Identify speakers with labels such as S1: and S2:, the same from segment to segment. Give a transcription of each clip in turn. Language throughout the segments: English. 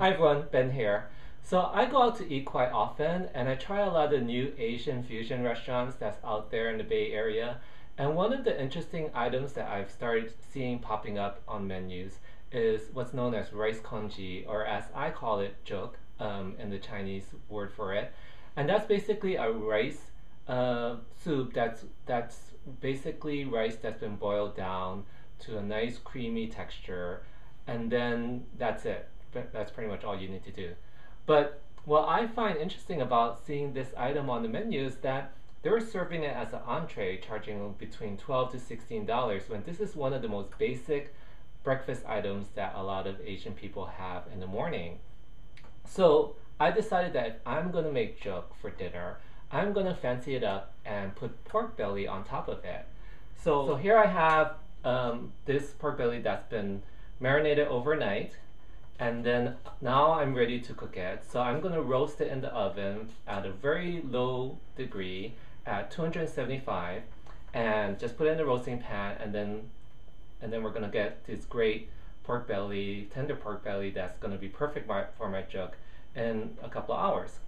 S1: Hi everyone, Ben here. So I go out to eat quite often and I try a lot of new Asian fusion restaurants that's out there in the Bay Area. And one of the interesting items that I've started seeing popping up on menus is what's known as rice congee, or as I call it, Jook, in the Chinese word for it. And that's basically a rice soup that's basically rice that's been boiled down to a nice creamy texture, and then that's it. That's pretty much all you need to do. But what I find interesting about seeing this item on the menu is that they're serving it as an entree, charging between $12 to $16, when this is one of the most basic breakfast items that a lot of Asian people have in the morning. So I decided that if I'm going to make Jook for dinner, I'm going to fancy it up and put pork belly on top of it. So here I have this pork belly that's been marinated overnight, and then now I'm ready to cook it. So I'm going to roast it in the oven at a very low degree at 275, and just put it in the roasting pan, and then we're going to get this great pork belly, tender pork belly that's going to be perfect for my Jook in a couple of hours.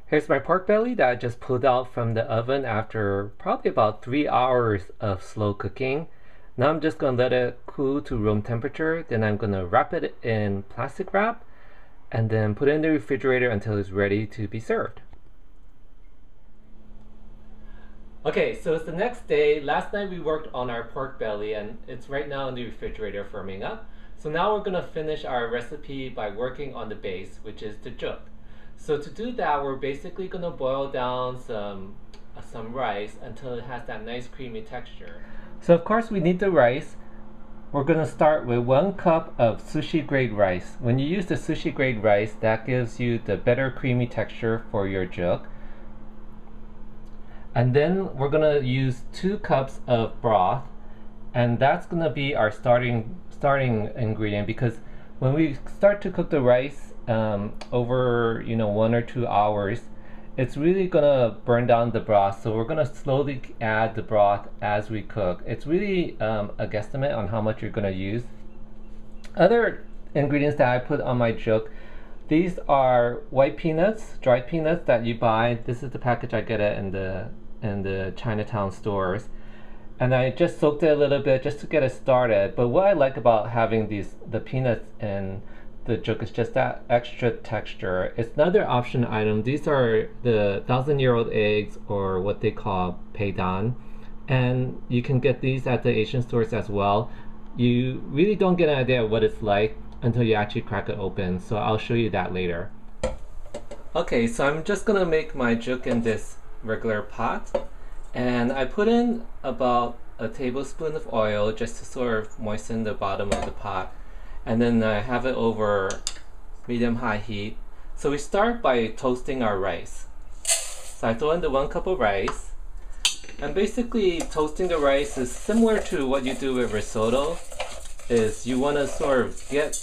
S1: Here's my pork belly that I just pulled out from the oven after probably about 3 hours of slow cooking. Now I'm just going to let it cool to room temperature. Then I'm going to wrap it in plastic wrap and then put it in the refrigerator until it's ready to be served. Okay, so it's the next day. Last night we worked on our pork belly and it's right now in the refrigerator firming up. So now we're going to finish our recipe by working on the base, which is the Jook. So to do that, we're basically going to boil down some rice until it has that nice creamy texture. So of course we need the rice. We're going to start with 1 cup of sushi grade rice. When you use the sushi grade rice, that gives you the better creamy texture for your Jook. And then we're going to use 2 cups of broth, and that's going to be our starting ingredient, because when we start to cook the rice over 1 or 2 hours, it's really gonna burn down the broth. So we're gonna slowly add the broth as we cook. It's really a guesstimate on how much you're gonna use. Other ingredients that I put on my Jook, these are white peanuts, dried peanuts that you buy. This is the package I get it in the Chinatown stores. And I just soaked it a little bit just to get it started. But what I like about having the peanuts in the Jook is just that extra texture. It's another option item. These are the 1,000-year-old eggs, or what they call peidan, and you can get these at the Asian stores as well. You really don't get an idea of what it's like until you actually crack it open, so I'll show you that later. Okay, so I'm just gonna make my Jook in this regular pot, and I put in about a tablespoon of oil just to sort of moisten the bottom of the pot. And then I have it over medium-high heat. So we start by toasting our rice. So I throw in the 1 cup of rice. And basically toasting the rice is similar to what you do with risotto. Is you want to sort of get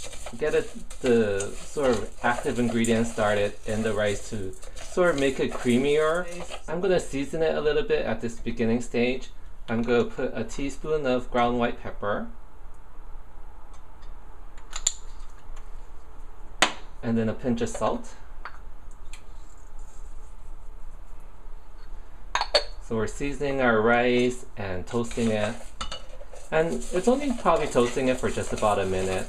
S1: the sort of active ingredients started in the rice to sort of make it creamier. I'm going to season it a little bit at this beginning stage. I'm going to put a teaspoon of ground white pepper. And then a pinch of salt. So we're seasoning our rice and toasting it. And it's only probably toasting it for just about a minute.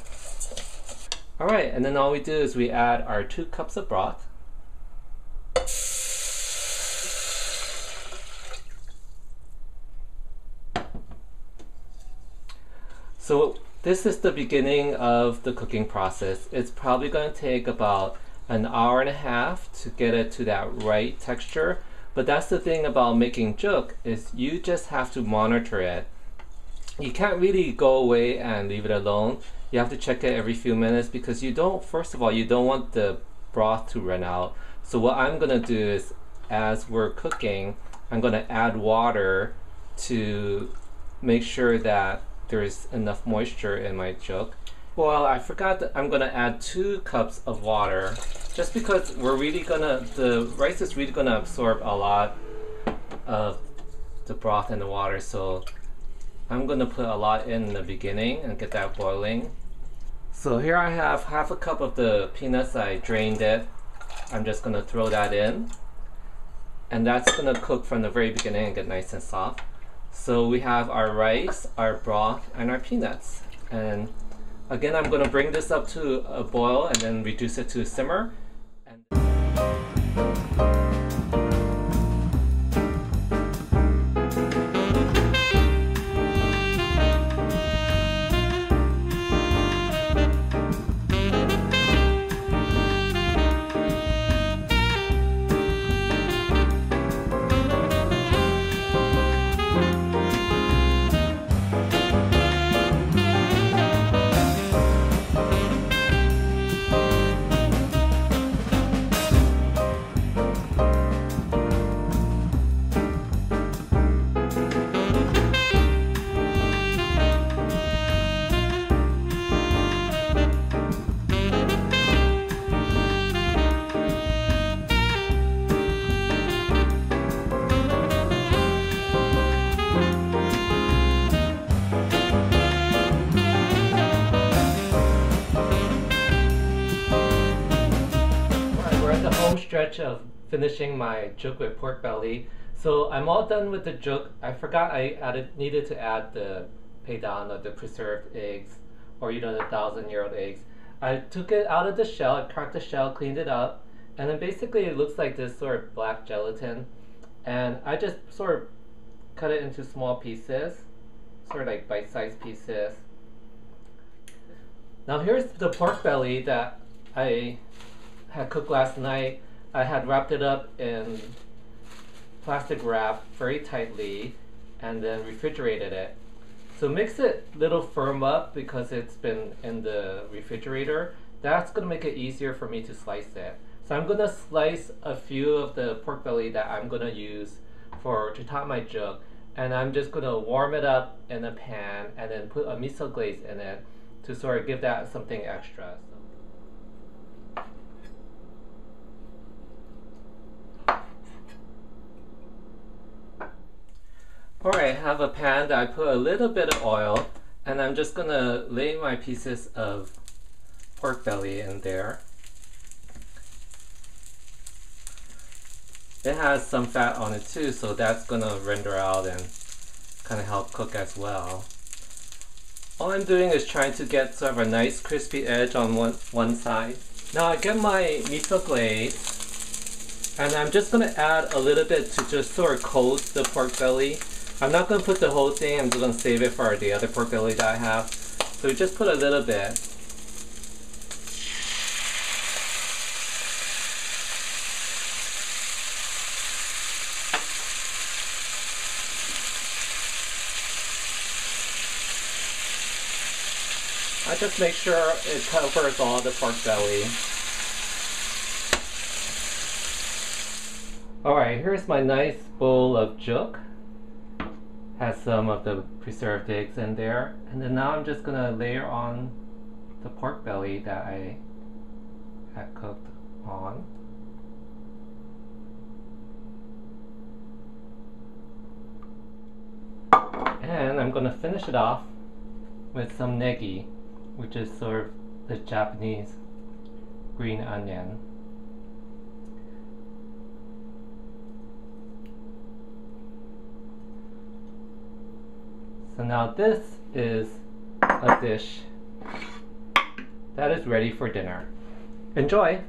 S1: Alright, and then all we do is we add our 2 cups of broth. So this is the beginning of the cooking process. It's probably going to take about an hour and a half to get it to that right texture. But that's the thing about making Jook, is you just have to monitor it. You can't really go away and leave it alone. You have to check it every few minutes, because you don't, first of all, you don't want the broth to run out. So what I'm going to do is, as we're cooking, I'm going to add water to make sure that there's enough moisture in my Jook. Well, I forgot that I'm gonna add 2 cups of water, just because the rice is really gonna absorb a lot of the broth and the water. So I'm gonna put a lot in the beginning and get that boiling. So here I have half a cup of the peanuts. I drained it. I'm just gonna throw that in. And that's gonna cook from the very beginning and get nice and soft. So we have our rice, our broth, and our peanuts. And again, I'm gonna bring this up to a boil and then reduce it to a simmer. Stretch of finishing my jook with pork belly. So I'm all done with the jook. I forgot I needed to add the peidan or the preserved eggs, or the 1,000-year-old eggs. I took it out of the shell, I cracked the shell, cleaned it up, and then basically it looks like this sort of black gelatin. And I just sort of cut it into small pieces, sort of like bite-sized pieces. Now here's the pork belly that I had cooked last night. I had wrapped it up in plastic wrap very tightly and then refrigerated it. So mix it a little firm up because it's been in the refrigerator. That's going to make it easier for me to slice it. So I'm going to slice a few of the pork belly that I'm going to use to top my jook, and I'm just going to warm it up in a pan and then put a miso glaze in it to sort of give that something extra. Alright, I have a pan that I put a little bit of oil, and I'm just going to lay my pieces of pork belly in there. It has some fat on it too, so that's going to render out and kind of help cook as well. All I'm doing is trying to get sort of a nice crispy edge on one side. Now I get my miso glaze, and I'm just going to add a little bit to just sort of coat the pork belly. I'm not going to put the whole thing, I'm just going to save it for the other pork belly that I have. So just put a little bit. I just make sure it covers all the pork belly. Alright, here's my nice bowl of jook. Has some of the preserved eggs in there. And then now I'm just going to layer on the pork belly that I had cooked on. And I'm going to finish it off with some negi, which is sort of the Japanese green onion. So now this is a dish that is ready for dinner. Enjoy!